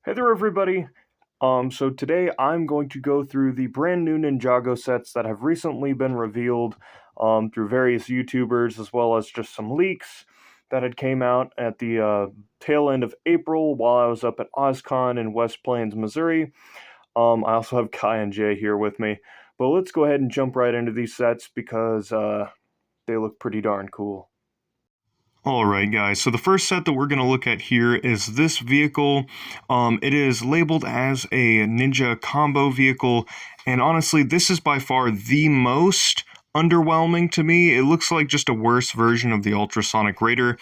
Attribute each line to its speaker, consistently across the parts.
Speaker 1: Hey there, everybody. So today I'm going to go through the brand new Ninjago sets that have recently been revealed through various YouTubers, as well as just some leaks that had came out at the tail end of April while I was up at OzCon in West Plains, Missouri. I also have Kai and Jay here with me, but let's go ahead and jump right into these sets because they look pretty darn cool. Alright guys, so the first set that we're going to look at here is this vehicle. It is labeled as a Ninja combo vehicle, and honestly, this is by far the most underwhelming to me. It looks like just a worse version of the Ultrasonic Raider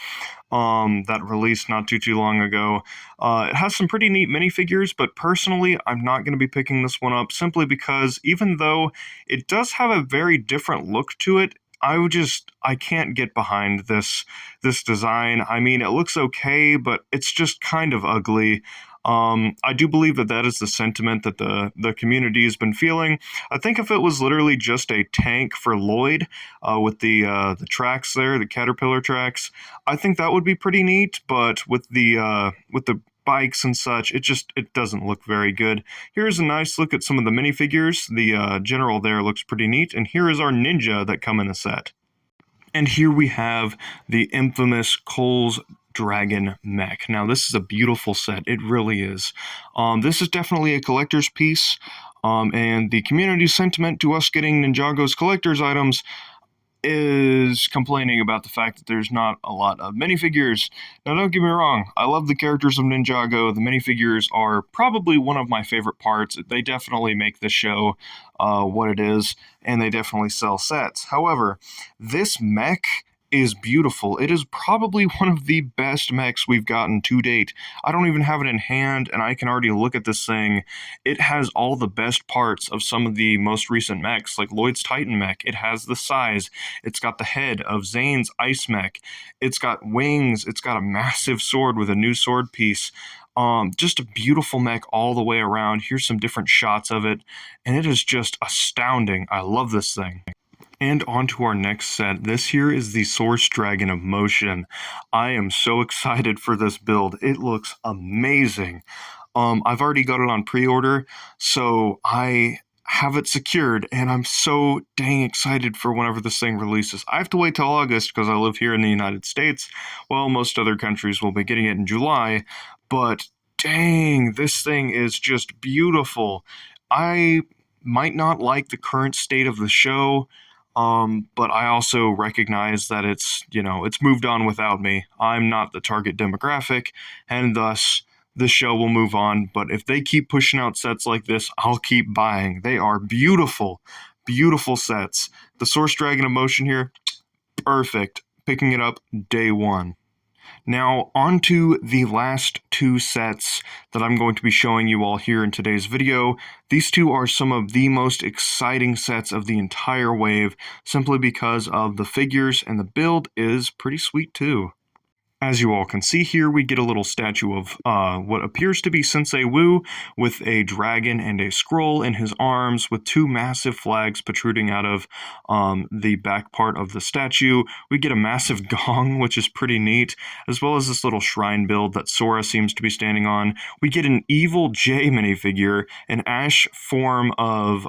Speaker 1: that released not too long ago. It has some pretty neat minifigures, but personally, I'm not going to be picking this one up simply because even though it does have a very different look to it, I can't get behind this design. I mean, it looks okay, but it's just kind of ugly. I do believe that is the sentiment that the community has been feeling. I think if it was literally just a tank for Lloyd with the tracks there, the Caterpillar tracks, I think that would be pretty neat. But with the bikes and such, it doesn't look very good. Here's a nice look at some of the minifigures. The general there looks pretty neat, and here is our ninja that come in the set. And here we have the infamous Cole's Dragon mech. Now, this is a beautiful set. It really is. This is definitely a collector's piece, and the community sentiment to us getting Ninjago's collector's items is complaining about the fact that there's not a lot of minifigures. Now, don't get me wrong, I love the characters of Ninjago. The minifigures are probably one of my favorite parts. They definitely make the show what it is, and they definitely sell sets. However, this mech is beautiful. It is probably one of the best mechs we've gotten to date. I don't even have it in hand, and I can already look at this thing. It has all the best parts of some of the most recent mechs, like Lloyd's Titan mech. It has the size. It's got the head of Zane's Ice mech. It's got wings. It's got a massive sword with a new sword piece. Just a beautiful mech all the way around. Here's some different shots of it, and it is just astounding. I love this thing. And on to our next set. This here is the Source Dragon of Motion. I am so excited for this build. It looks amazing. I've already got it on pre-order, so I have it secured, and I'm so dang excited for whenever this thing releases. I have to wait till August because I live here in the United States. Well, most other countries will be getting it in July, but dang, this thing is just beautiful. I might not like the current state of the show, but I also recognize that it's moved on without me. I'm not the target demographic, and thus the show will move on. But if they keep pushing out sets like this, I'll keep buying. They are beautiful, beautiful sets. The Source Dragon of Motion here, perfect. Picking it up day one. Now, on to the last two sets that I'm going to be showing you all here in today's video. These two are some of the most exciting sets of the entire wave, simply because of the figures, and the build is pretty sweet too. As you all can see here, we get a little statue of what appears to be Sensei Wu with a dragon and a scroll in his arms with two massive flags protruding out of the back part of the statue. We get a massive gong, which is pretty neat, as well as this little shrine build that Sora seems to be standing on. We get an Evil J minifigure, an Ash form of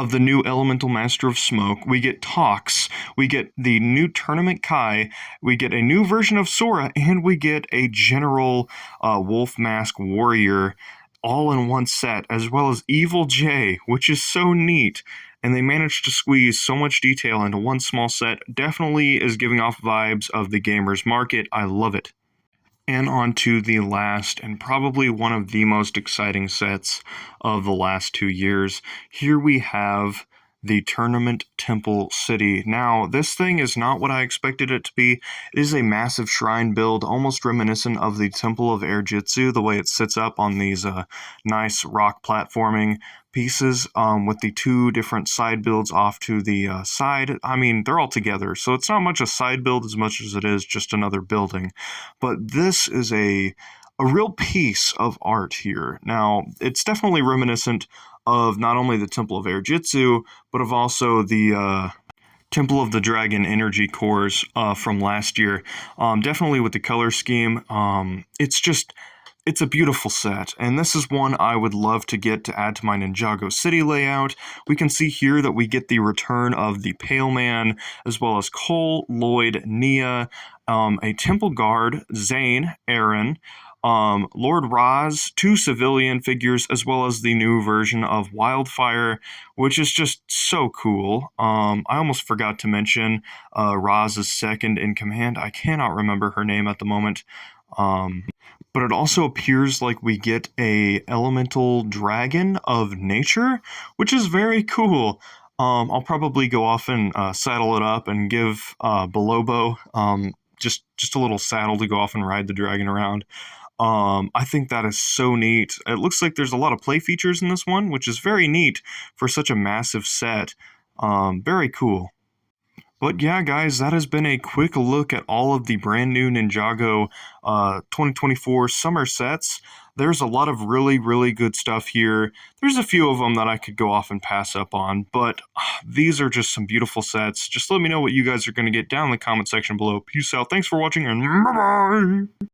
Speaker 1: the new Elemental Master of Smoke. We get Tox, we get the new Tournament Kai, we get a new version of Sora, and we get a General Wolf Mask Warrior all in one set, as well as Evil J, which is so neat. And they managed to squeeze so much detail into one small set. Definitely is giving off vibes of the Gamers Market. I love it. And on to the last, and probably one of the most exciting sets of the last 2 years. Here we have the Tournament Temple City. Now, this thing is not what I expected it to be. It is a massive shrine build, almost reminiscent of the Temple of Air Jitsu, the way it sits up on these nice rock platforming pieces with the two different side builds off to the side. I mean, they're all together, so it's not much a side build as much as it is just another building. But this is a real piece of art here. Now, it's definitely reminiscent of not only the Temple of Air Jitsu, but of also the Temple of the Dragon energy cores from last year. Definitely with the color scheme. It's just It's a beautiful set, and this is one I would love to get to add to my Ninjago city layout. We can see here that we get the return of the Pale Man, as well as Cole, Lloyd, Nia, a Temple Guard, Zane, Aaron, Lord Raz, two civilian figures, as well as the new version of Wildfire, which is just so cool. I almost forgot to mention Raz's second in command. I cannot remember her name at the moment. But it also appears like we get a elemental dragon of nature, which is very cool. I'll probably go off and saddle it up and give Belobo just a little saddle to go off and ride the dragon around. I think that is so neat. It looks like there's a lot of play features in this one, which is very neat for such a massive set. Very cool. But yeah, guys, that has been a quick look at all of the brand new Ninjago 2024 summer sets. There's a lot of really, really good stuff here. There's a few of them that I could go off and pass up on, but these are just some beautiful sets. Just let me know what you guys are going to get down in the comment section below. Peace out. Thanks for watching, and bye-bye!